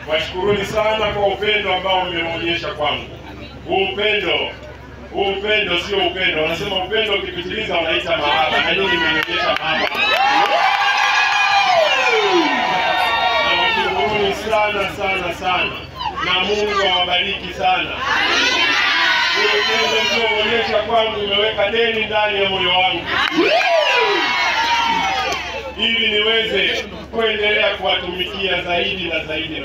Washukuruni sana kwa upendo ambao mmeonyesha kwangu. Upendo sio upendo. Wanasema upendo ukipitiliza unaita mahaba. Na nyinyi mmeonyesha mahaba. Na washukuruni sana. Na Mungu awabariki sana. Upendo mlioonyesha kwangu umeweka deni ndani ya moyo wangu, ili niweze kuendelea kuwatumikia zaidi na zaidi.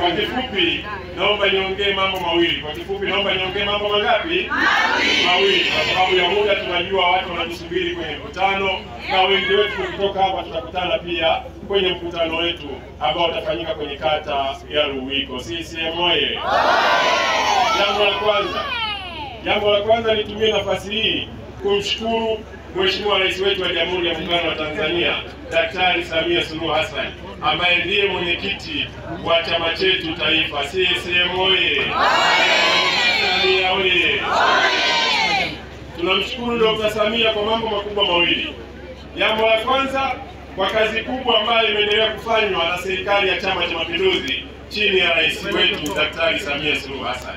Kwa kifupi, naomba niongee mambo mawili. Mambo mangapi? Mawili. Kwa sababu ya muda tunajua watu wanatusubiri kwenye mkutano, na wengi wetu kutoka hapa tutakutana pia kwenye mkutano wetu ambao utafanyika kwenye kata ya Ruwiko. CCM oye! Jambo la kwanza nitumie nafasi hii kumshukuru Mheshimiwa Rais wetu wa Jamhuri ya Muungano wa Tanzania, Daktari Samia Suluhu Hassan, ambaye ndiye mwenyekiti wa chama chetu taifa. CCM oye! Samia oye! Tunamshukuru Dr. Samia kwa mambo makubwa mawili. Jambo la kwanza, kwa kazi kubwa ambayo imeendelea kufanywa na serikali ya Chama cha Mapinduzi chini ya rais wetu Daktari Samia Suluhu Hassan.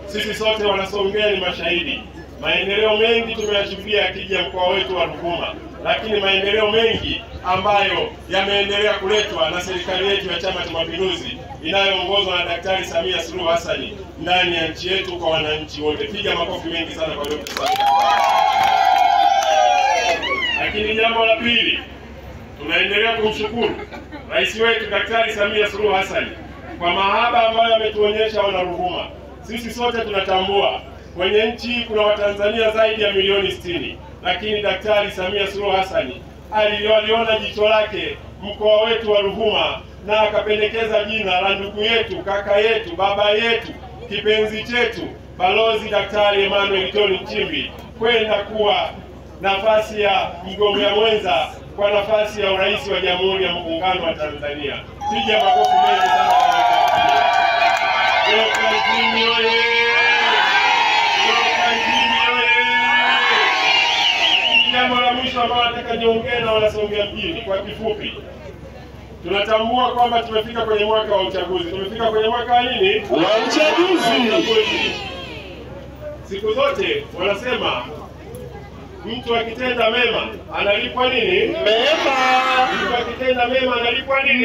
Sisi sote Wanasongea ni mashahidi. Maendeleo mengi tumeyashuhudia yakija mkoa wetu wa Ruvuma, lakini maendeleo mengi ambayo yameendelea kuletwa na serikali yetu ya Chama cha Mapinduzi inayoongozwa na Daktari Samia Suluhu Hassan ndani ya nchi yetu kwa wananchi wote. Piga makofi mengi sana kwa Dr. Samia. Lakini jambo la pili, tunaendelea kumshukuru rais wetu Daktari Samia Suluhu Hassan kwa mahaba ambayo ametuonyesha wana Ruvuma. Sisi sote tunatambua kwenye nchi kuna Watanzania zaidi ya milioni 60, lakini Daktari Samia Suluhu Hassan aliona jicho lake mkoa wetu wa Ruvuma na akapendekeza jina la ndugu yetu, kaka yetu, baba yetu, kipenzi chetu, Balozi Daktari Emmanuel John Nchimbi kwenda kuwa nafasi ya mgombea mwenza kwa nafasi ya urais wa Jamhuri ya Muungano wa Tanzania. Piga makofi mengi sana kwa Nchimbi oye! Jambo la mwisho ambalo nataka niongee na Wanasongea mjini kwa kifupi. Tunatambua kwamba tumefika kwenye mwaka wa uchaguzi. Tumefika kwenye mwaka wa nini? Wa uchaguzi. Siku zote wanasema mtu akitenda mema analipwa nini? Mema. Mtu akitenda mema analipwa nini?